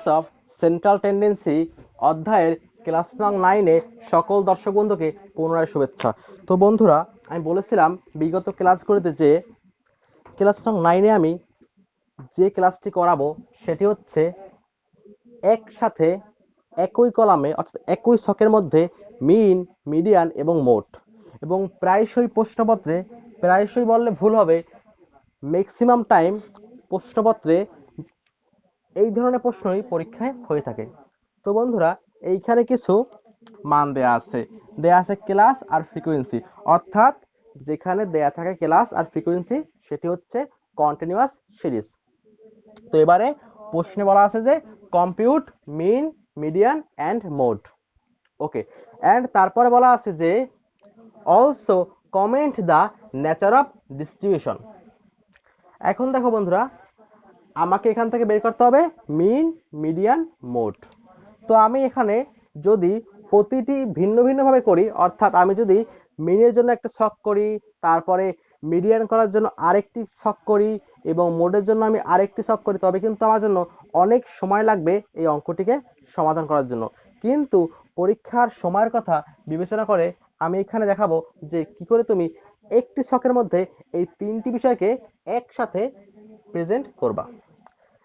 Features of central tendency অধ্যায়ের class নং 9-এ সকল দর্শক বন্ধুকে পুনরায় শুভেচ্ছা। তো বন্ধুরা, আমি বলেছিলাম বিগত ক্লাসগুলিতে যে ক্লাস নং 9-এ আমি যে ক্লাসটি করাবো সেটি হচ্ছে একসাথে একই কলামে অর্থাৎ একই ছকের মধ্যে মিন, মিডিয়ান এবং মোড, এবং প্রায়শই প্রশ্নপত্রে, প্রায়শই বললে ভুল হবে, ম্যাক্সিমাম টাইম প্রশ্নপত্রে এই ধরনের প্রশ্নই পরীক্ষায় হয়ে থাকে। তো বন্ধুরা, এইখানে কিছু মান দেয়া আছে ক্লাস আর ফ্রিকোয়েন্সি, অর্থাৎ যেখানে দেয়া থাকে ক্লাস আর ফ্রিকোয়েন্সি সেটি হচ্ছে কন্টিনিউয়াস সিরিজ। তো এবারে প্রশ্নে বলা আছে যে compute mean, median and mode. Okay, and তারপরে বলা আছে যে also comment the nature of distribution. এখন দেখো বন্ধুরা, আমাকে এখান থেকে বের করতে হবে মিন, মিডিয়ান, মোড। তো আমি এখানে যদি প্রতিটি ভিন্ন ভিন্নভাবে করি, অর্থাৎ আমি যদি মিনের জন্য একটা ছক করি, তারপরে মিডিয়ান করার জন্য আরেকটি ছক করি এবং মোডের জন্য আমি আরেকটি ছক করি, তবে কিন্তু আমার জন্য অনেক সময় লাগবে এই অঙ্কটিকে সমাধান করার জন্য। কিন্তু পরীক্ষার সময়ের কথা বিবেচনা করে আমি এখানে দেখাবো যে কি করে তুমি একটি ছকের মধ্যে এই তিনটি বিষয়কে একসাথে প্রেজেন্ট করবা।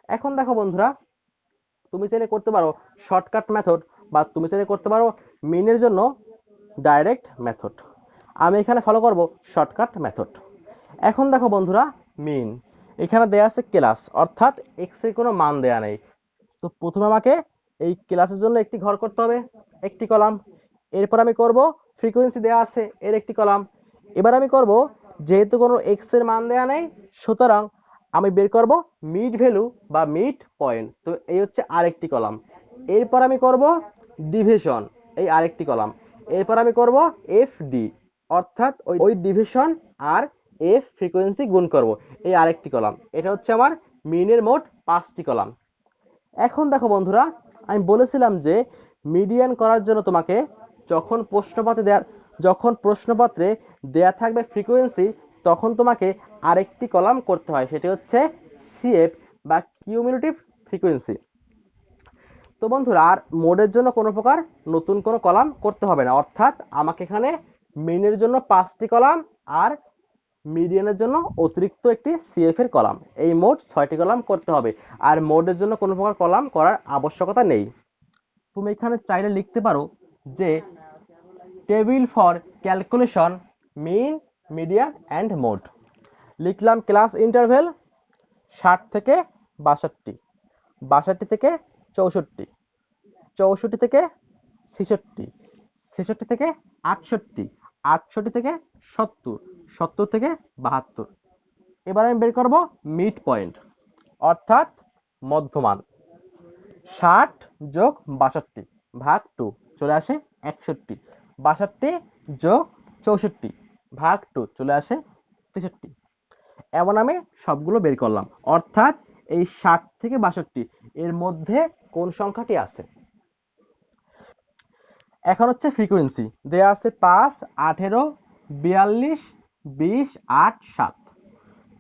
এখন দেখো বন্ধুরা, তুমি চাইলে করতে পারো শর্টকাট মেথড, বা তুমি চাইলে করতে পারো মিনের জন্য ডাইরেক্ট মেথড। আমি এখানে ফলো করব শর্টকাট মেথড। এখন দেখো বন্ধুরা, মিন এখানে দেয়া আছে ক্লাস, অর্থাৎ এক্স এর কোনো মান দেয়া নেই। তো প্রথমে আমাকে এই ক্লাসের জন্য একটি ঘর করতে হবে, একটি কলাম। এরপর আমি করব ফ্রিকোয়েন্সি দেয়া আছে এর একটি কলাম। এবার আমি করব, যেহেতু কোনো এক্স এর মান দেয়া নেই, সুতরাং আমি বের করব মিড ভ্যালু বা মিড পয়েন্ট। তো এই হচ্ছে আরেকটি কলাম। এরপর আমি করব ডিভিশন, এই আরেকটি কলাম। এরপর আমি করব এফ ডি, অর্থাৎ ওই ডিভিশন আর এফ ফ্রিকোয়েন্সি গুণ করব, এই আরেকটি কলাম। এটা হচ্ছে আমার মিনের মোট 5টি কলাম। এখন দেখো বন্ধুরা, আমি বলেছিলাম যে মিডিয়ান করার জন্য তোমাকে যখন প্রশ্নপত্রে দেয়া থাকবে ফ্রিকোয়েন্সি, তখন তোমাকে আরেকটি কলাম করতে হয়, সেটি হচ্ছে সিএফ বা কিউমুলেটিভ ফ্রিকোয়েন্সি। তো বন্ধুরা, আর মোডের জন্য কোনো প্রকার নতুন কোনো কলাম করতে হবে না, অর্থাৎ আমাকে এখানে মিনের জন্য 5টি কলাম আর মিডিয়ানের জন্য অতিরিক্ত একটি সিএফ এর কলাম, এই মোট 6টি কলাম করতে হবে। আর মোডের জন্য কোনো প্রকার কলাম করার আবশ্যকতা নেই। তুমি এখানে চাইলে লিখতে পারো যে table for calculation mean, median and mode. লিখলাম ক্লাস ইন্টারভেল 60 থেকে 62, 62 থেকে 64, 64 থেকে 66, 66 থেকে 68, 68 থেকে 70, 70 থেকে 72। এবার আমি বের করব মিড পয়েন্ট, অর্থাৎ মধ্যমান। 60 যোগ 62 ভাগ 2 চলে আসে 61, 62 যোগ 64 ভাগ 2 চলে আসে 63। এমন আমি সবগুলো বের করলাম, অর্থাৎ এই 60 থেকে 62 এর মধ্যে কোন সংখ্যাটি আছে। এখন হচ্ছে ফ্রিকোয়েন্সি দেয়া আছে 5, 18, 42, 20, 8, 7।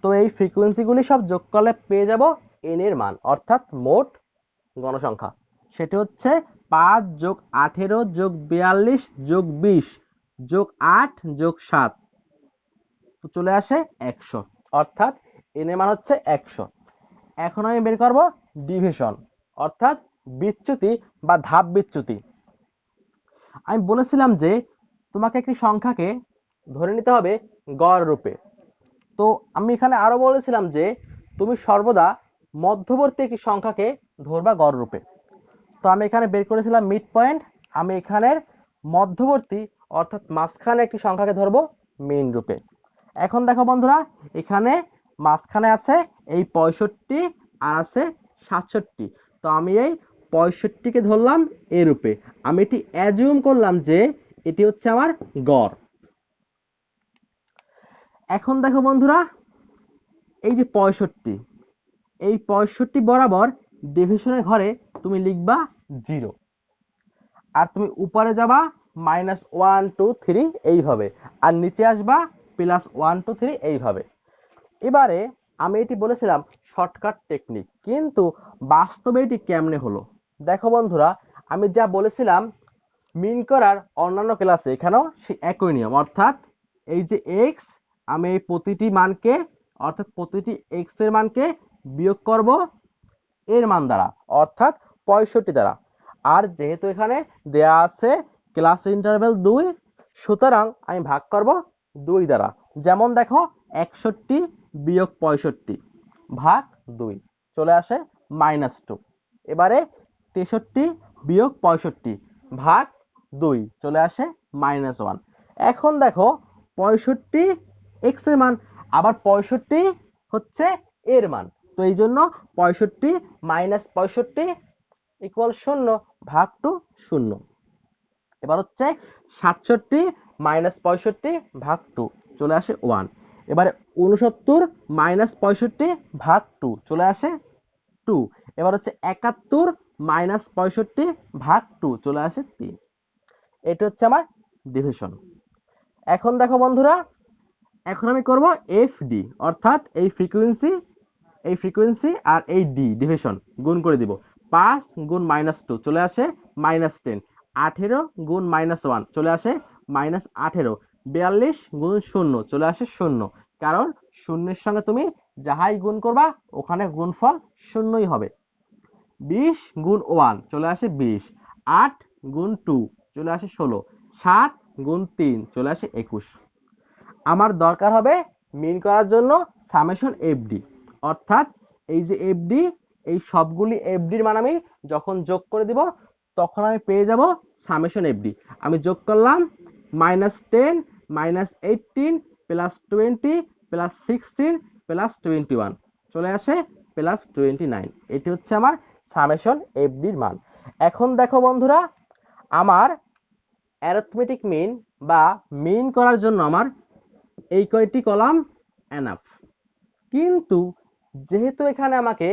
তো এই ফ্রিকোয়েন্সিগুলি সব যোগ করলে পেয়ে যাব এন এর মান, অর্থাৎ মোট গণসংখ্যা। সেটি হচ্ছে 5 যোগ 18 যোগ 42 যোগ 20 যোগ 8 যোগ 7, তো চলে আসে 100, অর্থাৎ এন এর মান হচ্ছে 100। এখন আমি বের করব ডিভিশন, অর্থাৎ বিচ্যুতি বা ধাপ বিচ্যুতি। আমি বলেছিলাম যে তোমাকে একটি সংখ্যাকে ধরে নিতে হবে গড় রূপে। তো আমি এখানে আরো বলেছিলাম যে তুমি সর্বদা মধ্যবর্তী একটি সংখ্যাকে ধরবা গড় রূপে। তো আমি এখানে বের করেছিলাম মিড পয়েন্ট, আমি এখানের মধ্যবর্তী অর্থাৎ মাঝখানে একটি সংখ্যাকে ধরবো মিন রূপে। এখন দেখো বন্ধুরা, এখানে মাঝখানে আছে এই 65 আর আছে 67। তো আমি এই 65কে ধরলাম এ রূপে, আমি এটি অ্যাজিউম করলাম যে এটি হচ্ছে আমার গড়। এখন দেখো বন্ধুরা, এই যে 65, এই 65 বরাবর ডিভিশনের ঘরে তুমি লিখবা 0, আর তুমি উপরে যাবা -1 2 3 এইভাবে, আর নিচে আসবা +1 2 3 এইভাবে। এবারে আমি এটি বলেছিলাম শর্টকাট টেকনিক, কিন্তু বাস্তবে এটি কেমনে হলো? দেখো বন্ধুরা, আমি যা বলেছিলাম মিন করার অন্যান্য ক্লাসে, এখানেও সেই একই নিয়ম, অর্থাৎ এই যে এক্স, আমি এই প্রতিটি মানকে, অর্থাৎ প্রতিটি এক্স এর মানকে বিয়োগ করব এর মান দ্বারা, অর্থাৎ 65 দ্বারা। আর যেহেতু এখানে দেয়া আছে ক্লাস ইন্টারভ্যাল 2, সুতরাং আমি ভাগ করব 2 দ্বারা। যেমন দেখো 61 বিয়োগ 65 ভাগ 2 চলে আসে -2। এবারে 63 বিয়োগ 65 ভাগ 2 চলে আসে -1। এখন দেখো 65 এক্স এর মান, আবার 65 হচ্ছে এর মান, তো এই জন্য 65 - 65 ইকুয়াল 0 ভাগ টু 0। এবার হচ্ছে 67 - 65 ভাগ 2 চলে আসে 1। এবারে 69 - 65 ভাগ 2 চলে আসে 2। এবার হচ্ছে 71 - 65 ভাগ 2 চলে আসে 3। এটা হচ্ছে আমার ডিভিশন। এখন দেখো বন্ধুরা, এখন আমি করব এফডি, অর্থাৎ এই ফ্রিকোয়েন্সি আর এই ডিভিশন গুণ করে দিব। 5 গুণ -2 চলে আসে -10। 18 গুণ -1 চলে আসে -18। 42 গুণ 0 চলে আসে 0, কারণ শূন্যের সঙ্গে তুমি যাহাই গুণ করবা ওখানে গুণফল শূন্যই হবে। 20 গুণ 1 চলে আসে 20। 8 গুণ 2 চলে আসে 16। 7 গুণ 3 চলে আসে 21। আমার দরকার হবে মিন করার জন্য সামেশন এফডি, অর্থাৎ এই যে এফডি, এই সবগুলি এফডির মান আমি যখন যোগ করে দিব তখন আমি পেয়ে যাব সামেশন এফডি। আমি যোগ করলাম -10 -18 +20 +16 +21 চলে আসে +29। এটি হচ্ছে আমার সামেশন এফডির মান। এখন দেখো বন্ধুরা, আমার অ্যারিথমেটিক মিন বা মিন করার জন্য আমার এই কয়টি কলাম এনাফ, কিন্তু যেহেতু এখানে আমাকে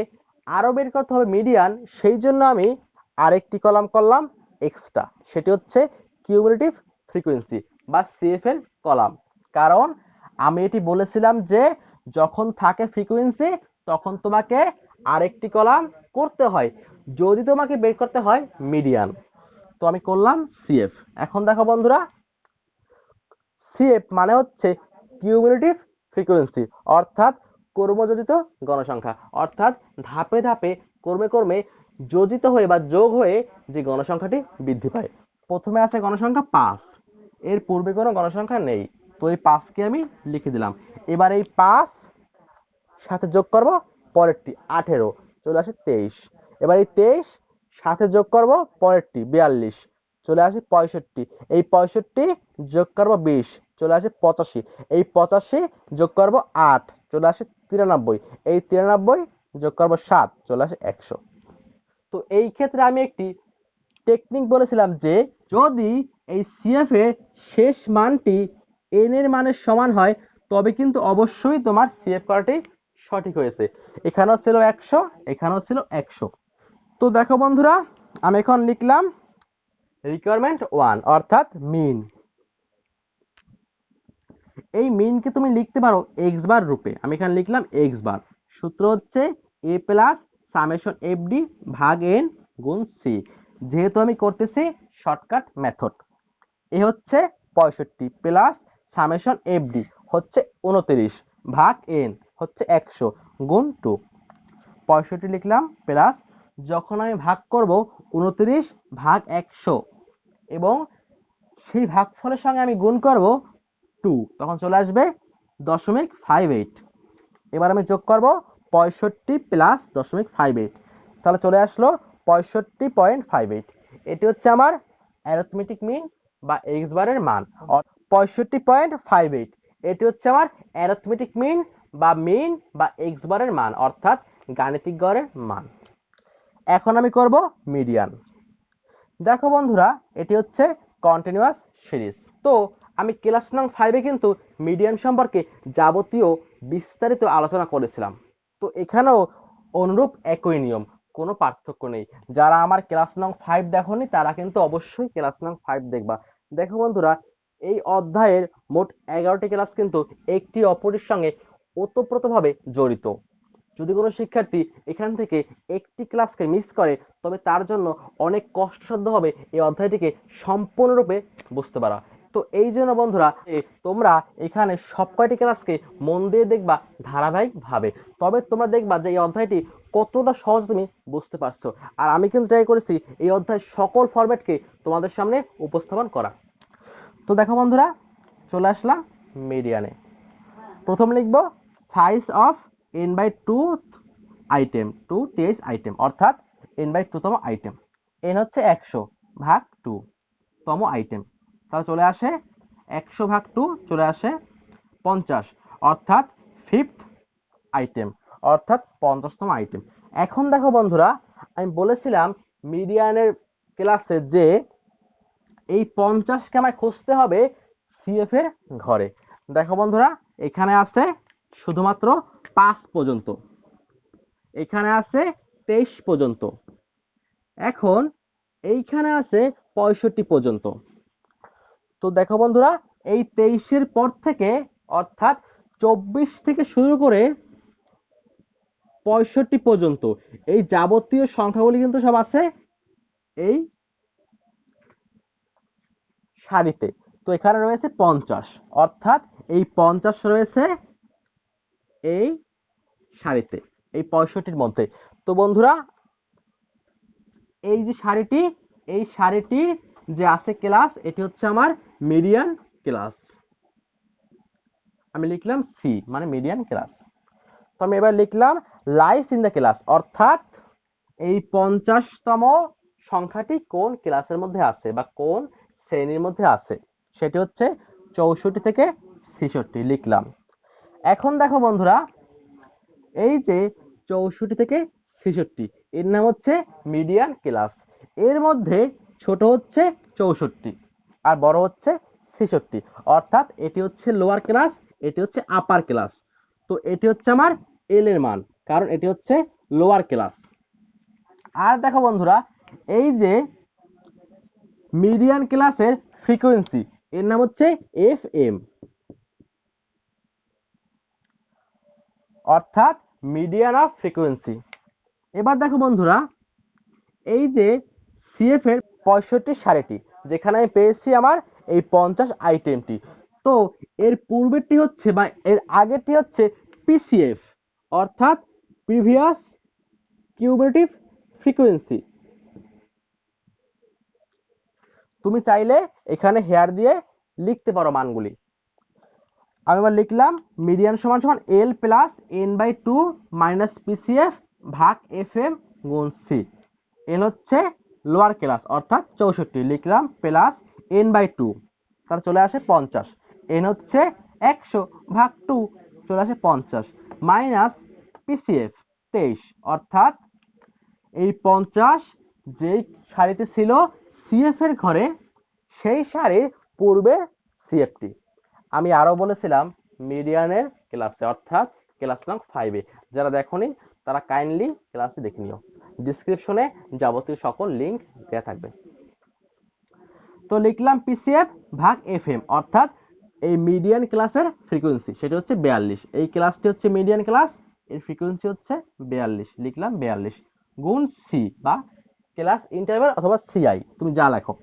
আরো বের করতে হবে মিডিয়ান, সেই জন্য আমি আরেকটি কলাম করলাম এক্সট্রা, সেটি হচ্ছে কিউমুলেটিভ ফ্রিকোয়েন্সি বা সিএফ এর কলাম। কারণ আমি এটি বলেছিলাম যে যখন থাকে ফ্রিকোয়েন্সি তখন তোমাকে আরেকটি কলাম করতে হয় যদি তোমাকে বের করতে হয় মিডিয়ান, তো আমি করলাম সিএফ। এখন দেখো বন্ধুরা, সিএফ মানে হচ্ছে কিউমুলেটিভ ফ্রিকোয়েন্সি, অর্থাৎ কর্মযোজিত গণসংখ্যা, অর্থাৎ ধাপে ধাপে কর্মে কর্মে যোজিত হয়ে বা যোগ হয়ে যে গণসংখ্যাটি বৃদ্ধি পায়। প্রথমে আছে গণসংখ্যা 5, এর পূর্বে কোনো গণসংখ্যা নেই, তো এই 5কে আমি লিখে দিলাম। এবার এই 5 সাথে যোগ করব পরেরটি 18 চলে আসে 23। এবার এই 23 সাথে যোগ করব পরেরটি 42 চলে আসে 65। এই 65 যোগ করব 20 চলে আসে 85। এই 85 যোগ করব 8 চলে আসে 93। এই 93 যোগ করব 7 চলে আসে 100। তো এই ক্ষেত্রে আমি একটি টেকনিক বলেছিলাম যে যদি এই সিএফ এর শেষ মানটি এন এর মানের সমান হয় তবে কিন্তু অবশ্যই তোমার সিএফ করাটি সঠিক হয়েছে। এখানেও ছিল 100, এখানেও ছিল 100। তো দেখো বন্ধুরা, আমি এখন লিখলাম রিকোয়ারমেন্ট 1, অর্থাৎ মিন। এই মিনকে তুমি লিখতে পারো এক্স বার রূপে। আমি এখানে লিখলাম এক্স বার। সূত্র হচ্ছে এ প্লাস সামেশন এফডি ভাগ এন গুণ সি। যেহেতু আমি করতেছি শর্টকাট মেথড, এ হচ্ছে 65 প্লাস সামেশন এফডি হচ্ছে 29 ভাগ এন হচ্ছে 100 গুণ 2। 65 লিখলাম প্লাস, যখন আমি ভাগ করব 29 ভাগ 100 এবং সেই ভাগফলের সঙ্গে আমি গুণ করব 2, তখন চলে আসবে 0.58। এবার আমি যোগ করব 65 প্লাস 0.58, তাহলে চলে আসলো 65.58। এটি হচ্ছে আমার অ্যারিথমেটিক মিন বা এক্স বারের মান 65.58। এটি হচ্ছে আমার অ্যারিথমেটিক মিন বা এক্স বারের মান, অর্থাৎ গাণিতিক গড়ের মান। এখন আমি করব মিডিয়ান। দেখো বন্ধুরা, এটি হচ্ছে কন্টিনিউয়াস সিরিজ। তো আমি ক্লাস নং 5-এ কিন্তু মিডিয়ান সম্পর্কে যাবতীয় বিস্তারিত আলোচনা করেছিলাম। তো এখানেও অনুরূপ একই নিয়ম, কোনো পার্থক্য নেই। যারা আমার ক্লাস নং 5 দেখোনি তারা কিন্তু অবশ্যই ক্লাস নং 5 দেখবা। দেখো বন্ধুরা, এই অধ্যায়ের মোট 11টি ক্লাস কিন্তু একটি অপরের সঙ্গে ওতপ্রোতভাবে জড়িত। যদি কোনো শিক্ষার্থী এখান থেকে একটি ক্লাসকে মিস করে তবে তার জন্য অনেক কষ্টসাধ্য হবে এই অধ্যায়টিকে সম্পূর্ণরূপে বুঝতে পারা। তো এই জন্য বন্ধুরা তোমরা এখানে সব কয়টি ক্লাসকে মন দিয়ে দেখবা ধারাবাহিকভাবে, তবে তোমরা দেখবা যে এই অধ্যায়টি কতটা সহজ তুমি বুঝতে পারছো। আর আমি কিন্তু ট্রাই করেছি এই অধ্যায়ের সকল ফরম্যাটকে তোমাদের সামনে উপস্থাপন করা। তো দেখো বন্ধুরা, চলে আসলাম মিডিয়ানে। প্রথম লিখব size of n/2 item, 2th item, অর্থাৎ n/2 তম আইটেম। n হচ্ছে 100 ভাগ 2 তম আইটেম, তাহলে চলে আসে 100 ভাগ 2 চলে আসে 50, অর্থাৎ 5th আইটেম, অর্থাৎ 50তম আইটেম। এখন দেখো বন্ধুরা, আমি বলেছিলাম মিডিয়ানের ক্লাসে যে এই 50কে আমায় খুঁজতে হবে সিএফ এর ঘরে। দেখো বন্ধুরা, এখানে আছে শুধুমাত্র 5 পর্যন্ত, এখানে আছে 23 পর্যন্ত, এখন এইখানে আছে 65 পর্যন্ত। তো দেখো বন্ধুরা, এই 23-এর পর থেকে অর্থাৎ 24 থেকে শুরু করে 65 পর্যন্ত এই যাবতীয় সংখ্যাগুলি কিন্তু সব আছে এই সারিতে। তো এখানে রয়েছে 50, অর্থাৎ এই 50 রয়েছে এই সারিতে, এই 65-র মধ্যে। তো বন্ধুরা, এই যে সারিটি, এই সারিটির যে আছে ক্লাস, এটি হচ্ছে আমার মিডিয়ান ক্লাস। আমি লিখলাম সি, মানে মিডিয়ান ক্লাস। তো আমি এবার লিখলাম লাইস ইন দ্য ক্লাস, অর্থাৎ এই 50তম সংখ্যাটি কোন ক্লাসের মধ্যে আছে বা কোন শ্রেণীর মধ্যে আছে, সেটি হচ্ছে 64 থেকে 66 লিখলাম। এখন দেখো বন্ধুরা, এই যে 64 থেকে 66 এর নাম হচ্ছে মিডিয়ান ক্লাস। এর মধ্যে ছোট হচ্ছে 64 আর বড় হচ্ছে 66, অর্থাৎ এটি হচ্ছে লোয়ার ক্লাস, এটি হচ্ছে আপার ক্লাস। তো এটি হচ্ছে আমার এল এর মান, কারণ এটি হচ্ছে লোয়ার ক্লাস। আর দেখো বন্ধুরা, এই যে মিডিয়ান ক্লাসের ফ্রিকোয়েন্সি, এর নাম হচ্ছে এফএম, অর্থাৎ মিডিয়ান অফ ফ্রিকোয়েন্সি। এবার দেখো বন্ধুরা, এই যে সিএফ এর 65 সারিটি, যেখানে আমি পেয়েছি আমার এই 50 আইটেমটি, তো এর পূর্বেরটি হচ্ছে বা এর আগেরটি হচ্ছে পিসিএফ, অর্থাৎ প্রিভিয়াস কিউমুলেটিভ ফ্রিকোয়েন্সি। তুমি চাইলে এখানে হেয়ার দিয়ে লিখতে পারো মানগুলি। আমি এবার লিখলাম মিডিয়ান সমান সমান এল প্লাস n/2 মাইনাস পিসিএফ ভাগ এফএম গুণ সি। এল হচ্ছে লোয়ার ক্লাস অর্থাৎ 64, লিখলাম প্লাস n/2, তাহলে চলে আসে 50, n হচ্ছে 100 ভাগ 2 চলে আসে 50, মাইনাস পিসিএফ 23, অর্থাৎ এই 50 যেই সারিতে ছিল সিএফ এর ঘরে, সেই সারির পূর্বে সিএফটি। আমি আরো বলেছিলাম মিডিয়ানের ক্লাসে, অর্থাৎ ক্লাস নং 5-এ, যারা দেখোনি তারা কাইন্ডলি ক্লাসটি দেখে নিও, ডিসক্রিপশনে যাবতীয় সকল লিংক দেওয়া থাকবে। তো লিখলাম পিসিএফ ভাগ এফএম, অর্থাৎ এই মিডিয়ান ক্লাসের ফ্রিকোয়েন্সি সেটা হচ্ছে 42, এই ক্লাসটি হচ্ছে মিডিয়ান ক্লাস, এর ফ্রিকোয়েন্সি হচ্ছে 42, লিখলাম 42 গুণ সি বা ক্লাস ইন্টারভ্যাল অথবা সিআই, তুমি যা লেখো।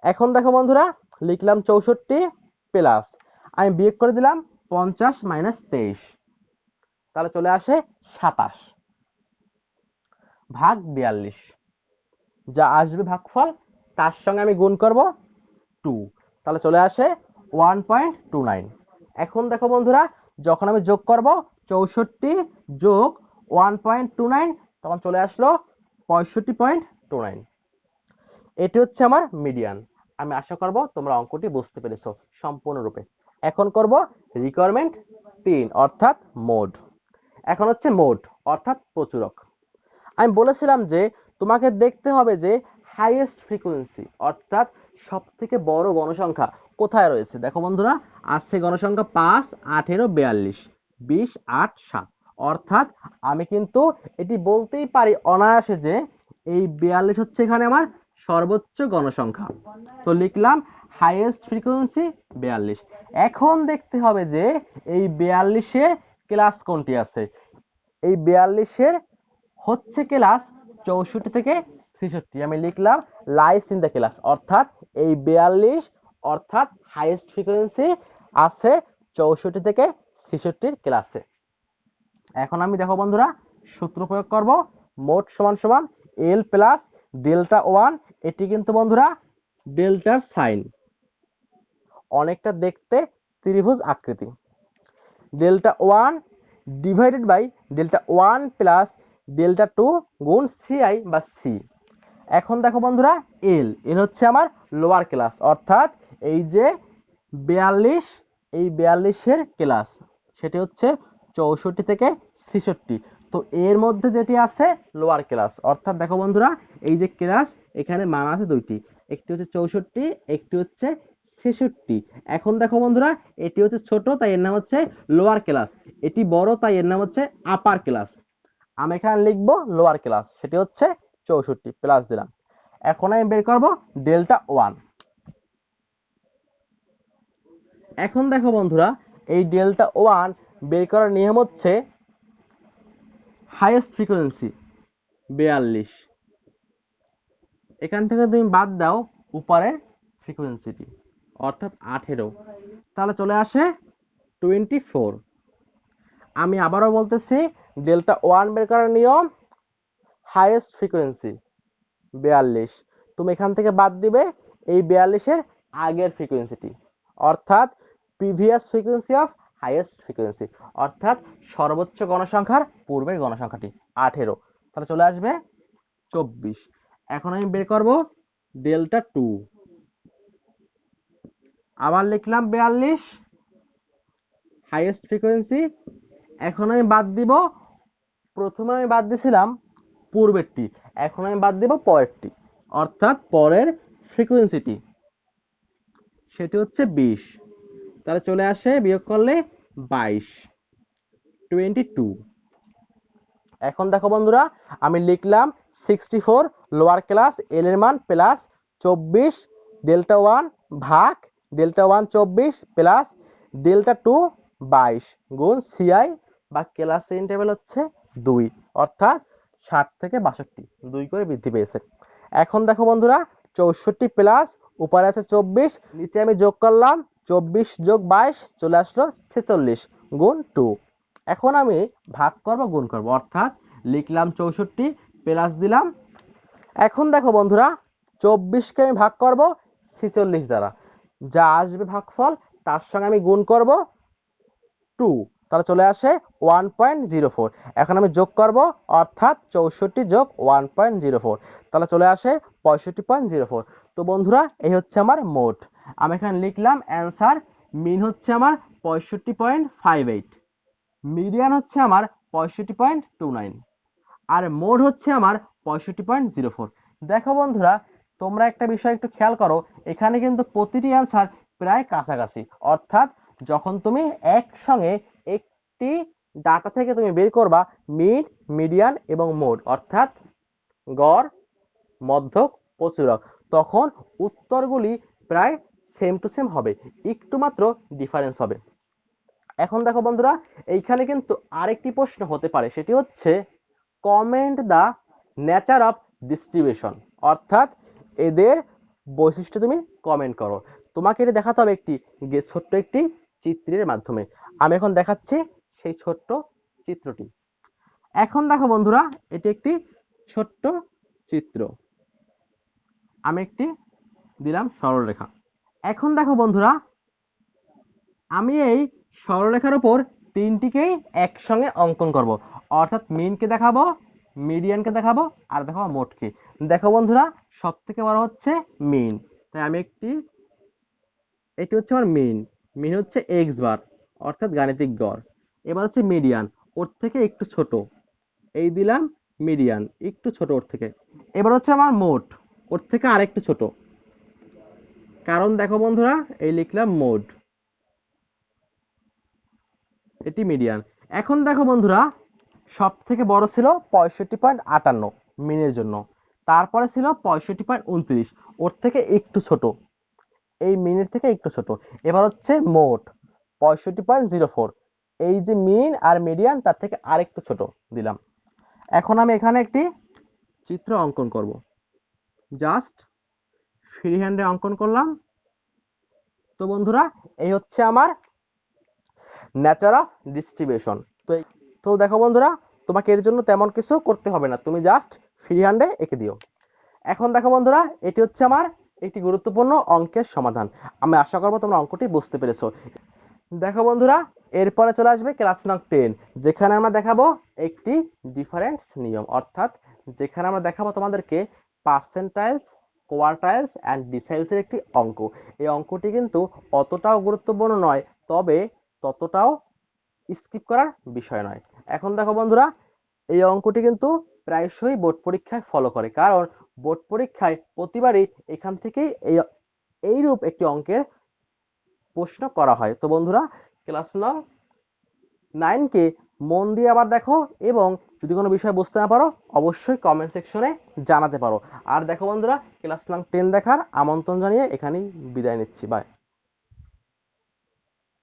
এখন দেখো বন্ধুরা, লিখলাম 64 প্লাস আমি বিয়োগ করে দিলাম 50 মাইনাস 23, তাহলে চলে আসে 27 ভাগ 42, যা আসবে ভাগফল তার সঙ্গে আমি গুণ করব 2, তাহলে চলে আসে 1.29। এখন দেখো বন্ধুরা, যখন আমি যোগ করব 64 যোগ 1.29, তখন চলে আসলো 65.29। এটি হচ্ছে আমার মিডিয়ান। আমি আশা করব তোমরা অঙ্কটি বুঝতে পেরেছো সম্পূর্ণরূপে। এখন করব রিকোয়ারমেন্ট 3, অর্থাৎ মোড। এখন হচ্ছে মোড অর্থাৎ প্রচুরক। আমি বলেছিলাম যে তোমাকে দেখতে হবে যে হাইয়েস্ট ফ্রিকোয়েন্সি অর্থাৎ সব থেকে বড় গণসংখ্যা কোথায় রয়েছে। দেখো বন্ধুরা, আসছে গণসংখ্যা 5, 18, 42, 20, 8, 7, অর্থাৎ আমি কিন্তু এটি বলতেই পারি অনায়াসে যে এই 42 হচ্ছে এখানে আমার সর্বোচ্চ গণসংখ্যা। তো লিখলাম হাইয়েস্ট ফ্রিকোয়েন্সি 42। এখন দেখতে হবে যে এই 42-এ ক্লাস কোনটি আছে। এই 42-এর হচ্ছে ক্লাস 64 থেকে 66। আমি লিখলাম লাইস ইন দ্য ক্লাস, অর্থাৎ এই 42 অর্থাৎ হাইয়েস্ট ফ্রিকোয়েন্সি আছে 64 থেকে 66 ক্লাসে। এখন আমি দেখো বন্ধুরা সূত্র প্রয়োগ করব। মোট সমান সমান এল প্লাস ডেল্টা ওয়ান। এটি কিন্তু বন্ধুরা ডেল্টার সাইন, অনেকটা দেখতে ত্রিভুজ আকৃতি। Delta one divided by delta one plus delta two গুণ সিআই বা সি। এখন দেখো বন্ধুরা এল এল হচ্ছে আমার লোয়ার ক্লাস, অর্থাৎ এই যে 42, এই 42-এর ক্লাস সেটি হচ্ছে 64 থেকে 66। তো এর মধ্যে যেটি আছে লোয়ার ক্লাস, অর্থাৎ দেখো বন্ধুরা এই যে ক্লাস এখানে মান আছে দুইটি, একটি হচ্ছে 64, একটি হচ্ছে 66। এখন দেখো বন্ধুরা এটি হচ্ছে ছোট তাই এর নাম হচ্ছে লোয়ার ক্লাস, এটি বড় তাই এর নাম হচ্ছে আপার ক্লাস। আমি এখানে লিখবো লোয়ার ক্লাস, সেটি হচ্ছে 64 প্লাস দিলাম। এখন আমি বের করব ডেল্টা ওয়ান। এখন দেখো বন্ধুরা এই ডেল্টা ওয়ান বের করার নিয়ম হচ্ছে হাইয়েস্ট ফ্রিকোয়েন্সি 42, এখান থেকে তুমি বাদ দাও উপরের ফ্রিকোয়েন্সিটি অর্থাৎ 18, তাহলে চলে আসে 24। আমি আবারও বলতেছি ডেল্টা ওয়ান বের করার নিয়ম হাইয়েস্ট ফ্রিকোয়েন্সি 42, তুমি এখান থেকে বাদ দিবে এই 42-এর আগের ফ্রিকোয়েন্সিটি, অর্থাৎ previous frequency of highest frequency, অর্থাৎ সর্বোচ্চ গণসংখ্যার পূর্বের গণসংখ্যাটি 18, তাহলে চলে আসবে 24। এখন আমি বের করব ডেল্টা টু। আবার লিখলাম 42 হাইয়েস্ট ফ্রিকোয়েন্সি। এখন আমি বাদ দিব, প্রথমে আমি বাদ দিয়েছিলাম পূর্বেরটি, এখন আমি বাদ দিব পরেরটি, অর্থাৎ পরের ফ্রিকোয়েন্সিটি সেটি হচ্ছে 20, তাহলে চলে আসে বিয়োগ করলে 22, 22। এখন দেখো বন্ধুরা আমি লিখলাম 64 লোয়ার ক্লাস এল এর মান প্লাস 24 ডেল্টা ওয়ান ভাগ delta one 24 plus delta two 22 গুণ সিআই বা ক্লাস ইন্টারভ্যাল হচ্ছে 2, অর্থাৎ 60 থেকে 62 2 করে বৃদ্ধি পেয়েছে। এখন দেখো বন্ধুরা 64 প্লাস উপরে আছে 24, নিচে আমি যোগ করলাম 24 যোগ 22 চলে আসলো 46 গুণ 2। এখন আমি ভাগ করব গুণ করব, অর্থাৎ লিখলাম 64 প্লাস দিলাম। এখন দেখো বন্ধুরা 24-কে আমি ভাগ করব 46 দ্বারা, যা আসবে ভাগফল তার সঙ্গে আমি গুণ করব 2, তাহলে চলে আসে 1.04। এখন আমি যোগ করব, অর্থাৎ 64 যোগ 1.04, তাহলে চলে আসে 65.04। তো বন্ধুরা এই হচ্ছে আমার মোট। আমি এখানে লিখলাম অ্যান্সার। মিন হচ্ছে আমার 65.58, মিডিয়ান হচ্ছে আমার 65.29, আর মোড হচ্ছে আমার 65.04। দেখো বন্ধুরা তোমরা একটা বিষয় একটু খেয়াল করো, এখানে কিন্তু প্রতিটি অ্যান্সার প্রায় কাছাকাছি, অর্থাৎ যখন তুমি একসঙ্গে একটি ডাটা থেকে তুমি বের করবা মিড, মিডিয়ান এবং মোড, অর্থাৎ গড়, মধ্যক, প্রচুরক, তখন উত্তরগুলি প্রায় সেম টু সেম হবে, একটু মাত্র ডিফারেন্স হবে। এখন দেখো বন্ধুরা এইখানে কিন্তু আরেকটি প্রশ্ন হতে পারে, সেটি হচ্ছে comment the nature of distribution, অর্থাৎ এদের বৈশিষ্ট্য তুমি কমেন্ট করো। তোমাকে এটা দেখাতে হবে একটি ছোট্ট একটি চিত্রের মাধ্যমে। আমি এখন দেখাচ্ছি সেই ছোট্ট চিত্রটি। এখন দেখো বন্ধুরা এটি একটি ছোট্ট চিত্র, আমি একটি দিলাম সরলরেখা। এখন দেখো বন্ধুরা আমি এই সরলরেখার উপর তিনটিকেই একসঙ্গে অঙ্কন করব, অর্থাৎ মিনকে দেখাবো, মিডিয়ানকে দেখাবো, আর দেখাবো মোটকে। দেখো বন্ধুরা সব থেকে বড় হচ্ছে মিন, তাই আমি এটি হচ্ছে আমার মিন, মিন হচ্ছে এক্স বার অর্থাৎ গাণিতিক গড়। এবার হচ্ছে মিডিয়ান, ওর থেকে একটু ছোট, এই দিলাম মিডিয়ান, একটু ছোট ওর থেকে। এবার হচ্ছে আমার মোট, ওর থেকে আরেকটু ছোট, কারণ দেখো বন্ধুরা এই লিখলাম মোড, এটি মিডিয়ান। এখন দেখো বন্ধুরা সব থেকে বড় ছিল 65.58 মিনের জন্য, তারপরে ছিল 65.29, ওর থেকে একটু ছোট, এই মিনের থেকে একটু ছোট। এবার হচ্ছে মোট 65.04, এই যে মিন আর মিডিয়ান তার থেকে আরেকটু ছোট দিলাম। এখন আমি এখানে একটি চিত্র অঙ্কন করব, জাস্ট ফ্রি হ্যান্ডে অঙ্কন করলাম। তো বন্ধুরা, এই হচ্ছে আমার নেচার অফ ডিস্ট্রিবিউশন। তো দেখো বন্ধুরা, তোমাকে এর জন্য তেমন কিছু করতে হবে না, তুমি জাস্ট ফ্রি হ্যান্ডে এঁকে দিও। এখন দেখো বন্ধুরা, এটি হচ্ছে আমার একটি গুরুত্বপূর্ণ অঙ্কের সমাধান। আমি আশা করবো তোমরা অঙ্কটি বুঝতে পেরেছো। দেখো বন্ধুরা, এরপরে চলে আসবে ক্লাস নং 10, যেখানে আমরা দেখাবো একটি ডিফারেন্স নিয়ম, অর্থাৎ যেখানে আমরা দেখাবো তোমাদেরকে পার্সেন্টাইলস, কোয়ার্টাইলস অ্যান্ড ডিসাইলসের একটি অঙ্ক। এই অঙ্কটি কিন্তু অতটাও গুরুত্বপূর্ণ নয়, তবে ততটাও স্কিপ করার বিষয় নয়। এখন দেখো বন্ধুরা, এই অঙ্কটি কিন্তু প্রায়শই বোর্ড পরীক্ষায় ফলো করে, কারণ বোর্ড পরীক্ষায় প্রতিবারই এখান থেকেই এইরূপ একটি অঙ্কের প্রশ্ন করা হয়। তো বন্ধুরা, ক্লাস নং 9 কে মন দিয়ে আবার দেখো, এবং যদি কোনো বিষয় বুঝতে না পারো অবশ্যই কমেন্ট সেকশনে জানাতে পারো। আর দেখো বন্ধুরা, ক্লাস নং 10 দেখার আমন্ত্রণ জানিয়ে এখানেই বিদায় নিচ্ছি। বাই।